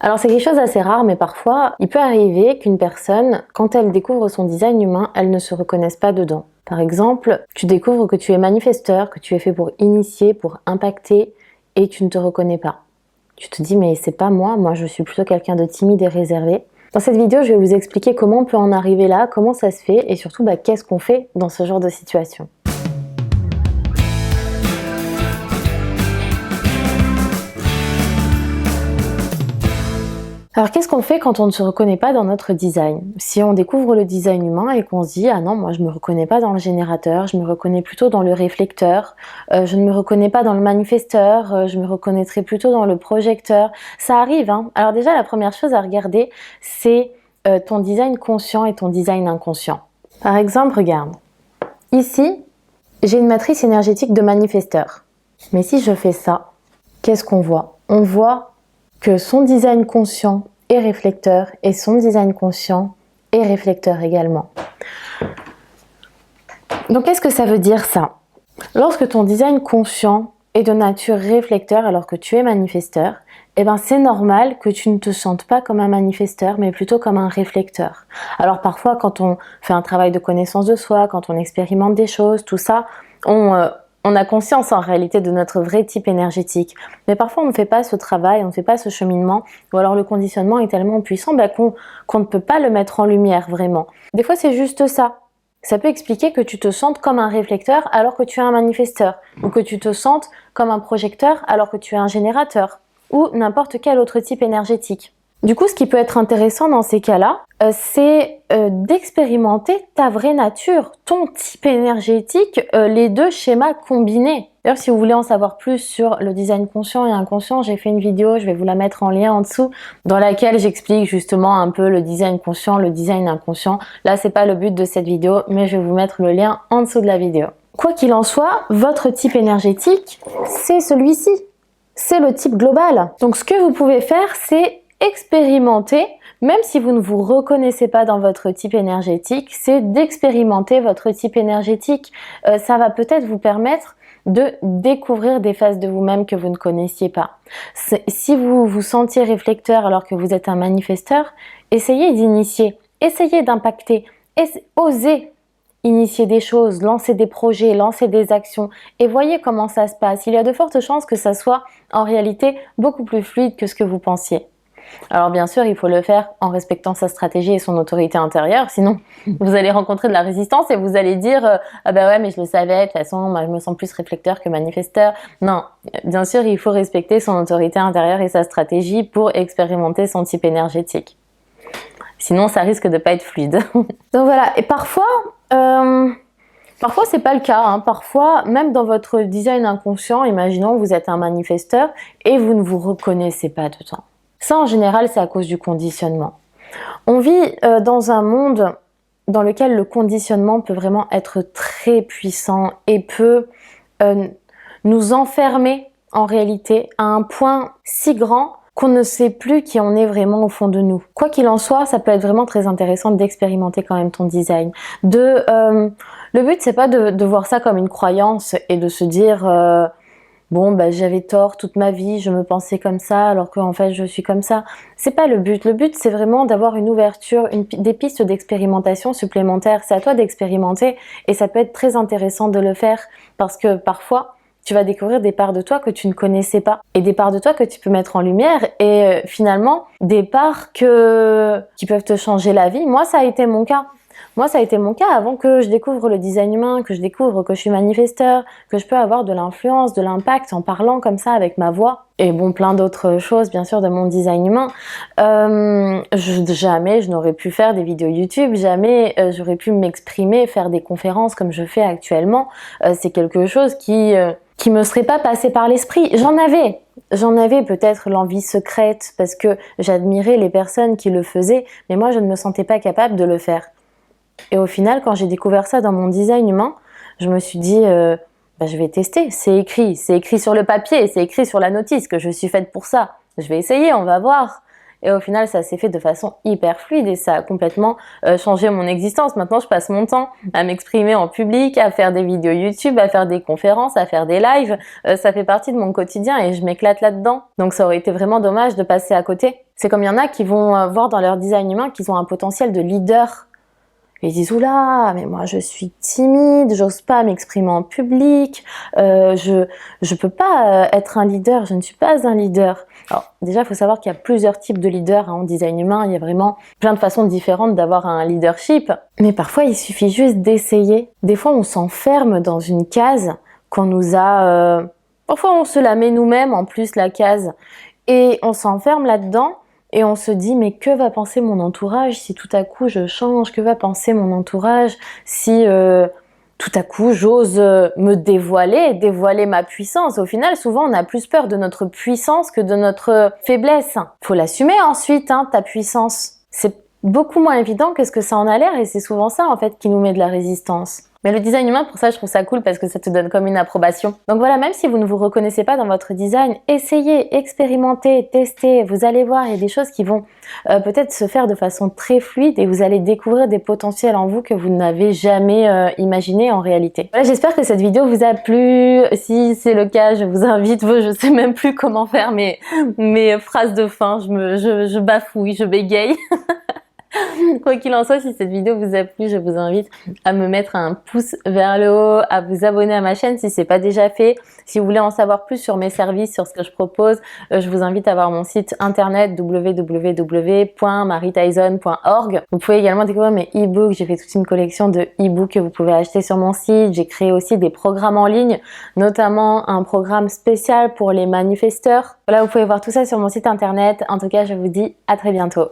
Alors c'est quelque chose d'assez rare, mais parfois il peut arriver qu'une personne, quand elle découvre son design humain, elle ne se reconnaisse pas dedans. Par exemple, tu découvres que tu es manifesteur, que tu es fait pour initier, pour impacter, et tu ne te reconnais pas. Tu te dis mais c'est pas moi, moi je suis plutôt quelqu'un de timide et réservé. Dans cette vidéo, je vais vous expliquer comment on peut en arriver là, comment ça se fait, et surtout qu'est-ce qu'on fait dans ce genre de situation. Alors qu'est-ce qu'on fait quand on ne se reconnaît pas dans notre design? Si on découvre le design humain et qu'on se dit « Ah non, moi je me reconnais pas dans le générateur, je me reconnais plutôt dans le réflecteur, je ne me reconnais pas dans le manifesteur, je me reconnaîtrais plutôt dans le projecteur », ça arrive, hein. Alors déjà, la première chose à regarder, c'est ton design conscient et ton design inconscient. Par exemple, regarde, ici, j'ai une matrice énergétique de manifesteur. Mais si je fais ça, qu'est-ce qu'on voit? On voit que son design conscient est réflecteur et son design conscient est réflecteur également. Donc qu'est-ce que ça veut dire ça? Lorsque ton design conscient est de nature réflecteur alors que tu es manifesteur, eh ben c'est normal que tu ne te sentes pas comme un manifesteur mais plutôt comme un réflecteur. Alors parfois quand on fait un travail de connaissance de soi, quand on expérimente des choses, tout ça, on a conscience en réalité de notre vrai type énergétique. Mais parfois on ne fait pas ce travail, on ne fait pas ce cheminement, ou alors le conditionnement est tellement puissant qu'on ne peut pas le mettre en lumière vraiment. Des fois c'est juste ça. Ça peut expliquer que tu te sentes comme un réflecteur alors que tu es un manifesteur, ou que tu te sentes comme un projecteur alors que tu es un générateur, ou n'importe quel autre type énergétique. Du coup, ce qui peut être intéressant dans ces cas-là, c'est d'expérimenter ta vraie nature, ton type énergétique, les deux schémas combinés. D'ailleurs, si vous voulez en savoir plus sur le design conscient et inconscient, j'ai fait une vidéo, je vais vous la mettre en lien en dessous, dans laquelle j'explique justement un peu le design conscient, le design inconscient. Là, c'est pas le but de cette vidéo, mais je vais vous mettre le lien en dessous de la vidéo. Quoi qu'il en soit, votre type énergétique, c'est celui-ci. C'est le type global. Donc, ce que vous pouvez faire, c'est expérimenter, même si vous ne vous reconnaissez pas dans votre type énergétique, c'est d'expérimenter votre type énergétique. Ça va peut-être vous permettre de découvrir des phases de vous-même que vous ne connaissiez pas. Si vous vous sentiez réflecteur alors que vous êtes un manifesteur, essayez d'initier, essayez d'impacter, osez initier des choses, lancer des projets, lancer des actions et voyez comment ça se passe. Il y a de fortes chances que ça soit en réalité beaucoup plus fluide que ce que vous pensiez. Alors bien sûr, il faut le faire en respectant sa stratégie et son autorité intérieure, sinon vous allez rencontrer de la résistance et vous allez dire ah bah ouais mais je le savais, de toute façon moi je me sens plus réflecteur que manifesteur. Non, bien sûr il faut respecter son autorité intérieure et sa stratégie pour expérimenter son type énergétique. Sinon ça risque de pas être fluide. Donc voilà, et parfois c'est pas le cas, hein. Parfois, même dans votre design inconscient, imaginons que vous êtes un manifesteur et vous ne vous reconnaissez pas dedans. Ça, en général, c'est à cause du conditionnement. On vit dans un monde dans lequel le conditionnement peut vraiment être très puissant et peut nous enfermer en réalité à un point si grand qu'on ne sait plus qui on est vraiment au fond de nous. Quoi qu'il en soit, ça peut être vraiment très intéressant d'expérimenter quand même ton design. Le but, c'est pas de voir ça comme une croyance et de se dire bon, j'avais tort toute ma vie, je me pensais comme ça, alors qu'en fait, je suis comme ça. C'est pas le but. Le but, c'est vraiment d'avoir une ouverture, des pistes d'expérimentation supplémentaires. C'est à toi d'expérimenter et ça peut être très intéressant de le faire parce que parfois, tu vas découvrir des parts de toi que tu ne connaissais pas et des parts de toi que tu peux mettre en lumière et finalement, des parts qui peuvent te changer la vie. Moi, ça a été mon cas. Avant que je découvre le design humain, que je découvre que je suis manifesteur, que je peux avoir de l'influence, de l'impact en parlant comme ça avec ma voix. Et bon, plein d'autres choses, bien sûr, de mon design humain. Jamais je n'aurais pu faire des vidéos YouTube, jamais j'aurais pu m'exprimer, faire des conférences comme je fais actuellement. C'est quelque chose qui me serait pas passé par l'esprit. J'en avais peut-être l'envie secrète parce que j'admirais les personnes qui le faisaient, mais moi, je ne me sentais pas capable de le faire. Et au final, quand j'ai découvert ça dans mon design humain, je me suis dit, je vais tester. C'est écrit sur le papier, c'est écrit sur la notice que je suis faite pour ça. Je vais essayer, on va voir. Et au final, ça s'est fait de façon hyper fluide et ça a complètement changé mon existence. Maintenant, je passe mon temps à m'exprimer en public, à faire des vidéos YouTube, à faire des conférences, à faire des lives. Ça fait partie de mon quotidien et je m'éclate là-dedans. Donc ça aurait été vraiment dommage de passer à côté. C'est comme il y en a qui vont voir dans leur design humain qu'ils ont un potentiel de leader. Et ils disent oula, mais moi je suis timide, j'ose pas m'exprimer en public, je peux pas être un leader, je ne suis pas un leader. Alors déjà, il faut savoir qu'il y a plusieurs types de leaders en design humain, il y a vraiment plein de façons différentes d'avoir un leadership. Mais parfois, il suffit juste d'essayer. Des fois, on s'enferme dans une case qu'on nous a... Parfois, on se la met nous-mêmes en plus, la case. Et on s'enferme là-dedans. Et on se dit, mais que va penser mon entourage si tout à coup je change? Que va penser mon entourage si tout à coup j'ose me dévoiler ma puissance? Au final, souvent on a plus peur de notre puissance que de notre faiblesse. Faut l'assumer ensuite, hein, ta puissance. C'est beaucoup moins évident que ce que ça en a l'air et c'est souvent ça en fait qui nous met de la résistance. Mais le design humain, pour ça, je trouve ça cool parce que ça te donne comme une approbation. Donc voilà, même si vous ne vous reconnaissez pas dans votre design, essayez, expérimentez, testez. Vous allez voir, il y a des choses qui vont peut-être se faire de façon très fluide et vous allez découvrir des potentiels en vous que vous n'avez jamais imaginé en réalité. Voilà, j'espère que cette vidéo vous a plu. Si c'est le cas, je vous invite, je sais même plus comment faire mes phrases de fin. Je bafouille, je bégaye. Quoi qu'il en soit, si cette vidéo vous a plu, je vous invite à me mettre un pouce vers le haut, à vous abonner à ma chaîne si c'est pas déjà fait. Si vous voulez en savoir plus sur mes services, sur ce que je propose, je vous invite à voir mon site internet www.marietyson.org. Vous pouvez également découvrir mes e-books. J'ai fait toute une collection de e-books que vous pouvez acheter sur mon site. J'ai créé aussi des programmes en ligne, notamment un programme spécial pour les manifesteurs. Voilà, vous pouvez voir tout ça sur mon site internet. En tout cas, je vous dis à très bientôt.